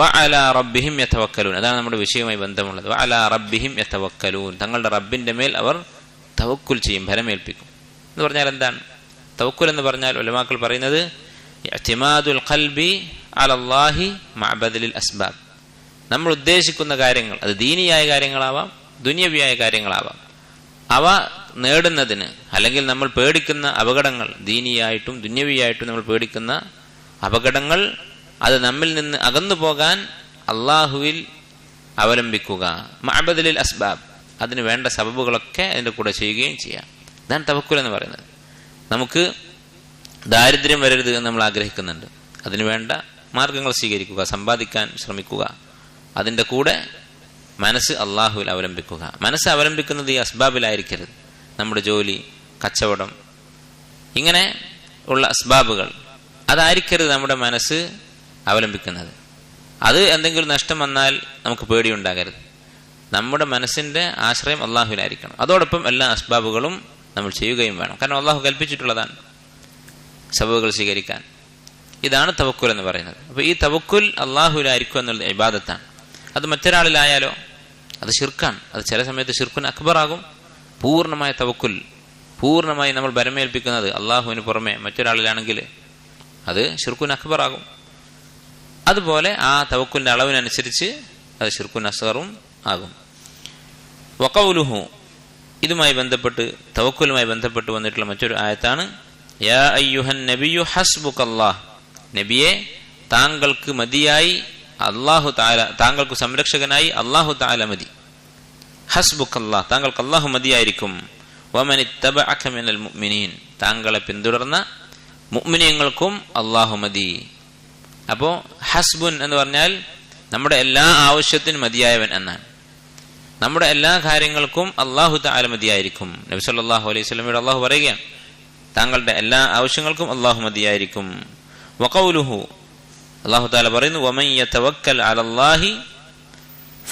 വഅലാ റബ്ബിഹിം യതവക്കലൂൻ. അതാണ് നമ്മുടെ വിഷയവുമായി ബന്ധമുള്ളത്. വഅലാ റബ്ബിഹിം യതവക്കലൂൻ. തങ്ങളുടെ റബ്ബിന്റെ മേൽ അവർ തവക്കുൽ ചെയ്യും, ഭരമേൽപ്പിക്കും. എന്ന് പറഞ്ഞാൽ എന്താണ് തവക്കുൽ എന്ന് പറഞ്ഞാൽ? ഉലമാക്കൾ പറയുന്നത് ഇഅ്തിമാദുൽ ഖൽബി അലല്ലാഹി മഅ ബദലിൽ അസ്ബാബ്. നമ്മൾ ഉദ്ദേശിക്കുന്ന കാര്യങ്ങൾ, അത് ദീനിയായ കാര്യങ്ങളാവാം, ദുനിയവിയായ കാര്യങ്ങളാവാം, അവ നേടുന്നതിന്, അല്ലെങ്കിൽ നമ്മൾ പേടിക്കുന്ന അപകടങ്ങൾ, ദീനിയായിട്ടും ദുന്യവിയായിട്ടും നമ്മൾ പേടിക്കുന്ന അപകടങ്ങൾ, അത് നമ്മിൽ നിന്ന് അകന്നു പോകാൻ അള്ളാഹുവിൽ അവലംബിക്കുക. മഅബദലിൽ അസ്ബാബ്, അതിന് വേണ്ട സബബുകളൊക്കെ അതിൻ്റെ കൂടെ ചെയ്യുകയും ചെയ്യാം. ഇതാണ് തവക്കുൽ എന്ന് പറയുന്നത്. നമുക്ക് ദാരിദ്ര്യം വരരുത് എന്ന് നമ്മൾ ആഗ്രഹിക്കുന്നുണ്ട്, അതിനു വേണ്ട മാർഗങ്ങൾ സ്വീകരിക്കുക, സമ്പാദിക്കാൻ ശ്രമിക്കുക. അതിൻ്റെ കൂടെ മനസ്സ് അള്ളാഹുവിൽ അവലംബിക്കുക. മനസ്സ് അവലംബിക്കുന്നത് ഈ അസ്ബാബിലായിരിക്കരുത്. നമ്മുടെ ജോലി, കച്ചവടം, ഇങ്ങനെ ഉള്ള അസ്ബാബുകൾ, അതായിരിക്കരുത് നമ്മുടെ മനസ്സ് അവലംബിക്കുന്നത്. അത് എന്തെങ്കിലും നഷ്ടം വന്നാൽ നമുക്ക് പേടിയുണ്ടാകരുത്. നമ്മുടെ മനസ്സിന്റെ ആശ്രയം അള്ളാഹുവിലായിരിക്കണം. അതോടൊപ്പം എല്ലാ അസ്ബാബുകളും നമ്മൾ ചെയ്യുകയും വേണം. കാരണം അള്ളാഹു കൽപ്പിച്ചിട്ടുള്ളതാണ് സബബുകൾ സ്വീകരിക്കാൻ. ഇതാണ് തവക്കുൽ എന്ന് പറയുന്നത്. അപ്പോൾ ഈ തവക്കുൽ അള്ളാഹുവിലായിരിക്കും എന്നുള്ളത് ഇബാദത്താണ്. അത് മറ്റൊരാളിലായാലോ അത് ശിർക്കാണ്. അത് ചില സമയത്ത് ശിർക്കുൻ അക്ബർ ആകും. പൂർണ്ണമായ തവക്കുൽ, പൂർണ്ണമായി നമ്മൾ ഭരമേൽപ്പിക്കുന്നത് അള്ളാഹുവിന് പുറമെ മറ്റൊരാളിലാണെങ്കിൽ അത് ശിർക്കുൻ അക്ബർ ആകും. അതുപോലെ ആ തവക്കുലിന്റെ അളവിനനുസരിച്ച് അത് ശിർക്കുൻ അസ്ഗറും ആകും. വഖൗലുഹു, ഇതുമായി ബന്ധപ്പെട്ട്, തവക്കുലുമായി ബന്ധപ്പെട്ട് വന്നിട്ടുള്ള മറ്റൊരു ആയത്താണ് യാ അയ്യുഹൻ നബിയു ഹസ്ബുകല്ലാഹ്. നബിയെ, താങ്കൾക്ക് മതിയായി അല്ലാഹു തആല, താങ്കൾക്ക് സംരക്ഷകനായി അല്ലാഹു തആല മതി. ഹസ്ബുകല്ലാഹ്, താങ്കൾക്ക് അല്ലാഹു മതിയായിരിക്കും. വമനിത്തബഅക മിനൽ മുഅ്മിനീൻ, താങ്കളെ പിന്തുടർന്ന മുഅ്മിനീങ്ങൾക്കും അല്ലാഹു മതി. അപ്പോൾ ഹസ്ബുൻ എന്ന് പറഞ്ഞാൽ നമ്മുടെ എല്ലാ ആവശ്യത്തിനും മതിയായവൻ എന്നാണ്. നമ്മുടെ എല്ലാ കാര്യങ്ങൾക്കും അല്ലാഹു തആല മതിയായിരിക്കും. നബി സല്ലല്ലാഹു അലൈഹി വസല്ലമയോട് അല്ലാഹു പറയുകയാണ്, താങ്കളുടെ എല്ലാ ആവശ്യങ്ങൾക്കും അല്ലാഹു മതിയായിരിക്കും. വഖൗലുഹു, അല്ലാഹു തആല പറയുന്നു വമൻ യതവക്കൽ അലല്ലാഹി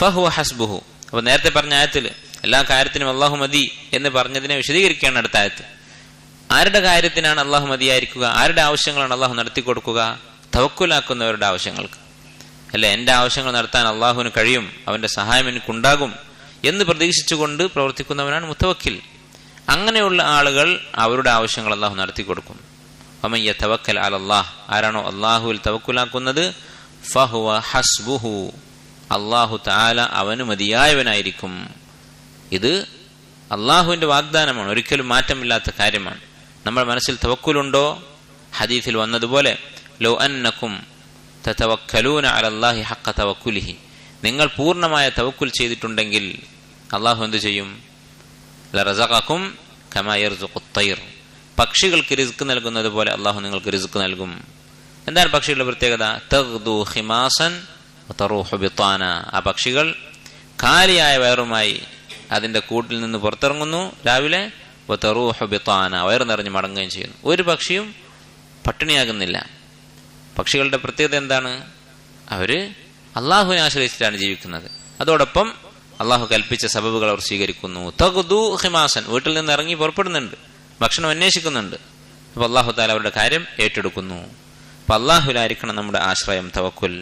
ഫഹുവ ഹസ്ബുഹു. അപ്പോൾ നേരത്തെ പറഞ്ഞ ആയത്തിൽ എല്ലാ കാര്യത്തിനും അല്ലാഹു മതി എന്ന് പറഞ്ഞതിനെ വിശദീകരിക്കുകയാണ് അടുത്ത ആയത്ത്. ആരുടെ കാര്യത്തിനാണ് അല്ലാഹു മതിയായിരിക്കുക? ആരുടെ ആവശ്യങ്ങളാണ് അല്ലാഹു നടത്തി കൊടുക്കുക? തവക്കുലാക്കുന്നവരുടെ ആവശ്യങ്ങൾക്ക് അല്ലെ. എൻ്റെ ആവശ്യങ്ങൾ നടത്താൻ അള്ളാഹുവിന് കഴിയും, അവന്റെ സഹായം എനിക്കുണ്ടാകും എന്ന് പ്രതീക്ഷിച്ചുകൊണ്ട് പ്രവർത്തിക്കുന്നവനാണ് മുത്തവക്കിൽ. അങ്ങനെയുള്ള ആളുകൾ അവരുടെ ആവശ്യങ്ങൾ അള്ളാഹു നടത്തി കൊടുക്കും. വമൻ യതവക്കൽ അലല്ലാഹ്, ആരാണോ അള്ളാഹുവിൽ തവക്കുലാക്കുന്നത്, ഫഹുവ ഹസ്ബുഹു, അള്ളാഹു തആല അവന് മതിയായവനായിരിക്കും. ഇത് അള്ളാഹുവിന്റെ വാഗ്ദാനമാണ്, ഒരിക്കലും മാറ്റമില്ലാത്ത കാര്യമാണ്. നമ്മുടെ മനസ്സിൽ തവക്കുലുണ്ടോ? ഹദീസിൽ വന്നതുപോലെ ലൗ അന്നകും തതവക്കലൂന അലല്ലാഹി ഹഖ്ക തവക്കുലിഹി, നിങ്ങൾ പൂർണ്ണമായ തവക്കുൽ ചെയ്തിട്ടുണ്ടെങ്കിൽ അള്ളാഹു എന്ത് ചെയ്യും? ലറസഖകും കമാ യർസുഖുത് തൈർ, പക്ഷികൾക്ക് റിസ്ക് നൽകുന്നത് പോലെ അള്ളാഹു നിങ്ങൾക്ക് റിസ്ക് നൽകും. എന്താണ് പക്ഷികളുടെ പ്രത്യേകത? തഗ്ദു ഖിമാസൻ വതറൂഹു ബിതാന, ആ പക്ഷികൾ കാലിയായ വയറുമായി അതിന്റെ കൂട്ടിൽ നിന്ന് പുറത്തിറങ്ങുന്നു രാവിലെ, വതറൂഹു ബിതാന, വയറ് നിറഞ്ഞ് മടങ്ങുകയും ചെയ്യുന്നു. ഒരു പക്ഷിയും പട്ടിണിയാകുന്നില്ല. പക്ഷികളുടെ പ്രത്യേകത എന്താണ്? അവര് അള്ളാഹുവിനെ ആശ്രയിച്ചിട്ടാണ് ജീവിക്കുന്നത്. അതോടൊപ്പം അള്ളാഹു കൽപ്പിച്ച സബബുകൾ അവർ സ്വീകരിക്കുന്നു. തഗ്ദു ഖിമാസൻ, വീട്ടിൽ നിന്ന് ഇറങ്ങി പുറപ്പെടുന്നുണ്ട്, ഭക്ഷണം അന്വേഷിക്കുന്നുണ്ട്. അപ്പൊ അള്ളാഹു തആല അവരുടെ കാര്യം ഏറ്റെടുക്കുന്നു. അപ്പൊ അള്ളാഹുവിലായിരിക്കണം നമ്മുടെ ആശ്രയം, തവക്കുൽ.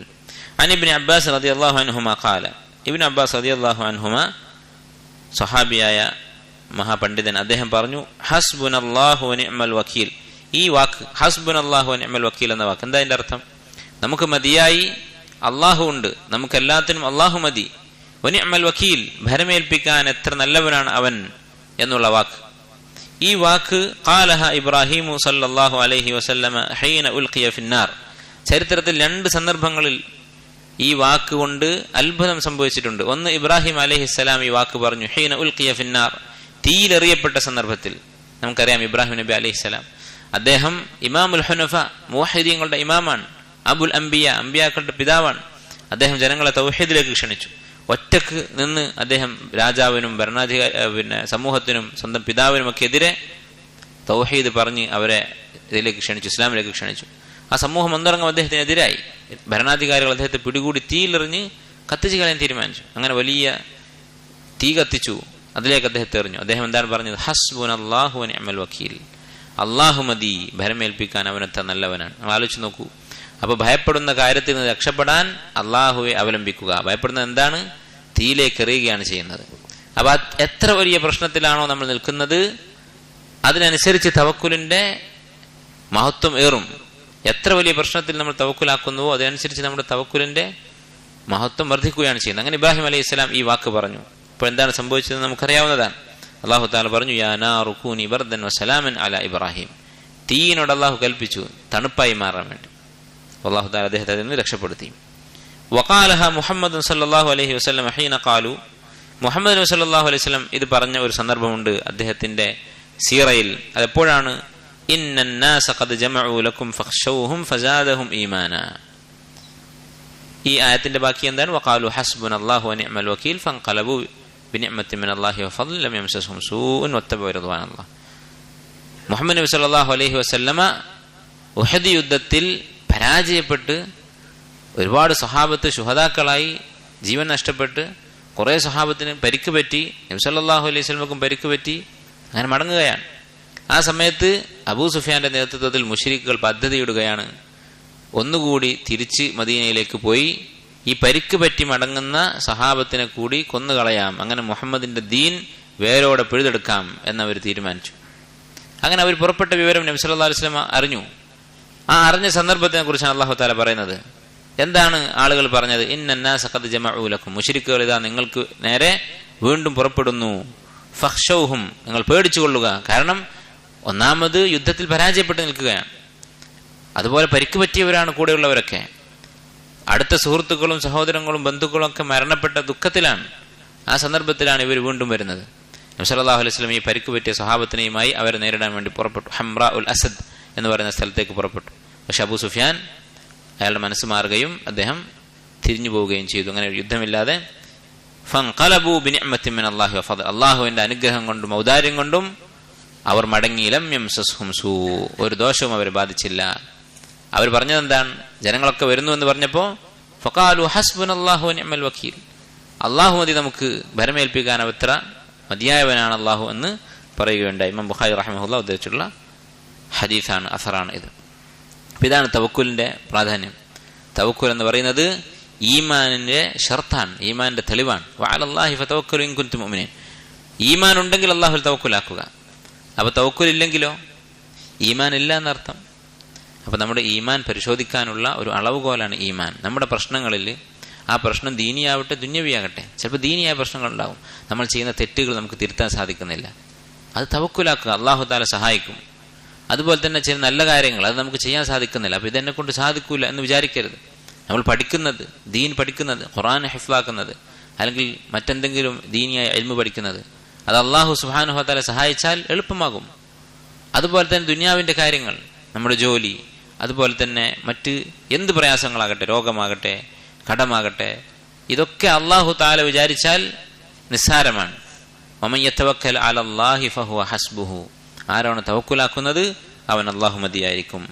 അൻ ഇബ്നു അബ്ബാസ് റളിയല്ലാഹു അൻഹുമാ ഖാല, ഇബ്നു അബ്ബാസ് റളിയല്ലാഹു അൻഹുമാ സ്വഹാബിയായ മഹാപണ്ഡിതൻ, അദ്ദേഹം പറഞ്ഞു ഹസ്ബുനല്ലാഹു വനിഅമൽ വക്കീൽ. ഈ വാക്ക് ഹസ്ബുനല്ലാഹു വനിഅമൽ വക്കീൽ എന്ന വാക്ക് എന്താ അതിന്റെ അർത്ഥം? നമുക്ക് മതിയായി അള്ളാഹു ഉണ്ട്, നമുക്ക് എല്ലാത്തിനും അള്ളാഹു മതി. വനിഅമൽ വക്കീൽ, ഭരമേൽപ്പിക്കാൻ എത്ര നല്ലവനാണ് അവൻ എന്നുള്ള വാക്ക്. ഈ വാക്ക് ഖാലഹ ഇബ്രാഹിമു സല്ലല്ലാഹു അലൈഹി വസല്ലമ ഹീന ഉൽഖിയ ഫിന്നാർ. ചരിത്രത്തിൽ രണ്ട് സന്ദർഭങ്ങളിൽ ഈ വാക്ക് കൊണ്ട് അത്ഭുതം സംഭവിച്ചിട്ടുണ്ട്. ഒന്ന്, ഇബ്രാഹിം അലൈഹിസ്സലാം ഈ വാക്ക് പറഞ്ഞു ഹീന ഉൽഖിയ ഫിന്നാർ, തീയിലെറിയപ്പെട്ട സന്ദർഭത്തിൽ. നമുക്കറിയാം ഇബ്രാഹിം നബി അലൈഹിസ്സലാം, അദ്ദേഹം ഇമാമുൽ ഹുനഫ, മുവഹിദീങ്ങളുടെ ഇമാമാണ്, അബുൽ അംബിയ, അംബിയാക്കളുടെ പിതാവാണ്. അദ്ദേഹം ജനങ്ങളെ തൗഹീദിലേക്ക് ക്ഷണിച്ചു. ഒറ്റക്ക് നിന്ന് അദ്ദേഹം രാജാവിനും സമൂഹത്തിനും സ്വന്തം പിതാവിനുമൊക്കെ എതിരെ തൗഹീദ് പറഞ്ഞ് അവരെ ഇതിലേക്ക് ക്ഷണിച്ചു, ഇസ്ലാമിലേക്ക് ക്ഷണിച്ചു. ആ സമൂഹം ഒന്നടങ്കം അദ്ദേഹത്തിനെതിരായി. ഭരണാധികാരികൾ അദ്ദേഹത്തെ പിടികൂടി തീയിലെറിഞ്ഞ് കത്തിച്ചു കളയാൻ തീരുമാനിച്ചു. അങ്ങനെ വലിയ തീ കത്തിച്ചു, അതിലേക്ക് അദ്ദേഹത്തെ എറിഞ്ഞു. അദ്ദേഹം എന്താണ് പറഞ്ഞത്? ഹസ്ബുനല്ലാഹു വനിഅമൽ വക്കീൽ, അള്ളാഹു മതി, ഭരമേൽപ്പിക്കാൻ അവനത്ര നല്ലവനാണ്. നമ്മൾ ആലോചിച്ച് നോക്കൂ, അപ്പൊ ഭയപ്പെടുന്ന കാര്യത്തിൽ നിന്ന് രക്ഷപ്പെടാൻ അള്ളാഹുവെ അവലംബിക്കുക. ഭയപ്പെടുന്നത് എന്താണ്? തീയിലേക്ക് എറിയുകയാണ് ചെയ്യുന്നത്. അപ്പൊ എത്ര വലിയ പ്രശ്നത്തിലാണോ നമ്മൾ നിൽക്കുന്നത് അതിനനുസരിച്ച് തവക്കുലിന്റെ മഹത്വം ഏറും. എത്ര വലിയ പ്രശ്നത്തിൽ നമ്മൾ തവക്കുലാക്കുന്നുവോ അതിനനുസരിച്ച് നമ്മുടെ തവക്കുലിന്റെ മഹത്വം വർദ്ധിക്കുകയാണ് ചെയ്യുന്നത്. അങ്ങനെ ഇബ്രാഹിം അലൈഹി സ്വലാം ഈ വാക്ക് പറഞ്ഞു. ഇപ്പോൾ എന്താണ് സംഭവിച്ചത് നമുക്കറിയാവുന്നതാണ്. അള്ളാഹു തആല പറഞ്ഞു, യാ നാറു കൂനി ബർദൻ വസലാമൻ അലാ ഇബ്രാഹിം. തീയിനോട് അള്ളാഹു കൽപ്പിച്ചു തണുപ്പായി മാറാൻ വേണ്ടി. അള്ളാഹു തആല അദ്ദേഹത്തെ അതിൽ നിന്ന് രക്ഷപ്പെടുത്തി. വഖാലഹ മുഹമ്മദ് സല്ലല്ലാഹു അലൈഹി വസല്ലം ഹീന ഖാലു. മുഹമ്മദ് നബി സല്ലല്ലാഹു അലൈഹി വസല്ലം ഇത് പറഞ്ഞ ഒരു സന്ദർഭമുണ്ട് അദ്ദേഹത്തിന്റെ സീറയിൽ. അതെപ്പോഴാണ്? ഇന്നന്നാസ ഖദ് ജമഉ ലക്കും ഫഖ്ശൗഹും ഫസാദഹും ഈമാനാ. ഈ ആയത്തിന്റെ ബാക്കി എന്താണ്? വഖാലു ഹസ്ബുനല്ലാഹു വനിഅമൽ വകീൽ ഫൻഖലബു ബിനിഅമത്തിൻ മിനല്ലാഹി വഫദ്ലിൻ ലം യംസസ്ഹും സൂഉൻ വത്തബഉ റിദ്വാനല്ലാഹ്. മുഹമ്മദ് നബി സല്ലല്ലാഹു അലൈഹി വസല്ലമ ഉഹദ് യുദ്ധത്തിൽ പരാജയപ്പെട്ട് ഒരുപാട് സ്വഹാബത്ത് ശുഹദാക്കളായി ജീവൻ നഷ്ടപ്പെട്ട് കുറെ സ്വഹാബത്തിന് പരിക്ക് പറ്റി. നബി സല്ലല്ലാഹു അലൈഹി വസല്ലമക്കും പരിക്ക് പറ്റി. അങ്ങനെ മടങ്ങുകയാണ്. ആ സമയത്ത് അബൂ സുഫിയാന്റെ നേതൃത്വത്തിൽ മുശ്രിക്കുകൾ പദ്ധതിയിടുകയാണ്, ഒന്നുകൂടി തിരിച്ച് മദീനയിലേക്ക് പോയി ഈ പരിക്ക് പറ്റി മടങ്ങുന്ന സഹാബത്തിനെ കൂടി കൊന്നുകളയാം, അങ്ങനെ മുഹമ്മദിന്റെ ദീൻ വേരോടെ പിഴുതെടുക്കാം എന്നവർ തീരുമാനിച്ചു. അങ്ങനെ അവർ പുറപ്പെട്ട വിവരം നബി സല്ലല്ലാഹു അലൈഹി വസല്ലം അറിഞ്ഞു. ആ അറിഞ്ഞ സന്ദർഭത്തിനെ കുറിച്ചാണ് അല്ലാഹു തആല പറയുന്നത്. എന്താണ് ആളുകൾ പറഞ്ഞത്? ഇന്നന്നാസ ഖദ് ജമഉ ലക്കും. മുശ്രിക്കുകൾ ഇതാ നിങ്ങൾക്ക് നേരെ വീണ്ടും പുറപ്പെടുന്നു. ഫഖ്ശൗഹും, നിങ്ങൾ പേടിച്ചു കൊള്ളുക. കാരണം ഒന്നാമത് യുദ്ധത്തിൽ പരാജയപ്പെട്ട് നിൽക്കുകയാണ്. അതുപോലെ പരിക്ക് പറ്റിയവരാണ് കൂടെയുള്ളവരൊക്കെ. അടുത്ത സുഹൃത്തുക്കളും സഹോദരങ്ങളും ബന്ധുക്കളും ഒക്കെ മരണപ്പെട്ട ദുഃഖത്തിലാണ്. ആ സന്ദർഭത്തിലാണ് ഇവർ വീണ്ടും വരുന്നത്. നബി സല്ലല്ലാഹു അലൈഹി വസല്ലം ഈ പരിക്ക് പറ്റിയ സ്വഹാബത്തിനെയുമായി അവരെ നേരിടാൻ വേണ്ടി പുറപ്പെട്ടു. ഹംറാ ഉൽ അസദ് എന്ന് പറയുന്ന സ്ഥലത്തേക്ക് പുറപ്പെട്ടു. പക്ഷെ അബൂ സുഫിയാൻ അയാളുടെ മനസ്സ് മാറുകയും അദ്ദേഹം തിരിഞ്ഞു പോവുകയും ചെയ്തു. അങ്ങനെ യുദ്ധമില്ലാതെ ഫൻഖലബു ബിനിഅമത്തിൻ മിനല്ലാഹി വഫദ്ൽ, അല്ലാഹുവിന്റെ അനുഗ്രഹം കൊണ്ടും ഔദാര്യം കൊണ്ടും അവർ മടങ്ങി. ലം യംസസ്ഹും സൂ, ഒരു ദോഷവും അവരെ ബാധിച്ചില്ല. അവർ പറഞ്ഞത് എന്താണ്? ജനങ്ങളൊക്കെ വരുന്നു എന്ന് പറഞ്ഞപ്പോൾ ഫഖാലു ഹസ്ബുനല്ലാഹു വനിഅമൽ വകീൽ, അള്ളാഹു മതി നമുക്ക് ഭരമേൽപ്പിക്കാൻ അവത്ര മതിയായവനാണ് അള്ളാഹു എന്ന് പറയുകയുണ്ടായി. ഇമാം ബുഖാരി റഹിമഹുല്ലാഹ് ഉദ്ധരിച്ചിട്ടുള്ള ഹദീസാണ്, അസറാണ് ഇത്. ഇതാണ് തവക്കുലിന്റെ പ്രാധാന്യം. തവക്കുൽ എന്ന് പറയുന്നത് ഈമാനിന്റെ ഷർത്താണ്, ഈമാനിന്റെ തെളിവാണ്. വഅലല്ലാഹി ഫതവക്കലു ഇൻ കുൻതും മുഅ്മിനീൻ. ഈമാൻ ഉണ്ടെങ്കിൽ അള്ളാഹുൽ തവക്കുലാക്കുക. അപ്പൊ തവക്കുൽ ഇല്ലെങ്കിലോ? ഈമാൻ ഇല്ല എന്നർത്ഥം. അപ്പൊ നമ്മുടെ ഈമാൻ പരിശോധിക്കാനുള്ള ഒരു അളവുകോലാണ് ഈമാൻ. നമ്മുടെ പ്രശ്നങ്ങളിൽ ആ പ്രശ്നം ദീനിയാവട്ടെ ദുന്യവിയാകട്ടെ, ചിലപ്പോൾ ദീനിയായ പ്രശ്നങ്ങൾ ഉണ്ടാവും. നമ്മൾ ചെയ്യുന്ന തെറ്റുകൾ നമുക്ക് തിരുത്താൻ സാധിക്കുന്നില്ല, അത് തവക്കുലാക്കുക, അള്ളാഹു തആല സഹായിക്കും. അതുപോലെ തന്നെ ചില നല്ല കാര്യങ്ങൾ അത് നമുക്ക് ചെയ്യാൻ സാധിക്കുന്നില്ല, അപ്പൊ ഇതെന്നെ കൊണ്ട് സാധിക്കൂല എന്ന് വിചാരിക്കരുത്. നമ്മൾ പഠിക്കുന്നത്, ദീൻ പഠിക്കുന്നത്, ഖുർആൻ ഹിഫ്ളാക്കുന്നത്, അല്ലെങ്കിൽ മറ്റെന്തെങ്കിലും ദീനിയായ ഇൽമു പഠിക്കുന്നത്, അത് അള്ളാഹു സുബ്ഹാനഹു വ തആല സഹായിച്ചാൽ എളുപ്പമാകും. അതുപോലെ തന്നെ ദുനിയാവിന്റെ കാര്യങ്ങൾ, നമ്മുടെ ജോലി, അതുപോലെ തന്നെ മറ്റ് എന്ത് പ്രയാസങ്ങളാകട്ടെ, രോഗമാകട്ടെ, കടമാകട്ടെ, ഇതൊക്കെ അള്ളാഹു തആല വിചാരിച്ചാൽ നിസ്സാരമാണ്. വമൻ യതവക്കൽ അലല്ലാഹി ഫഹുവ ഹസ്ബുഹു, ആരാണ് തവക്കുലാക്കുന്നത് അവൻ അള്ളാഹു മതിയായിരിക്കും.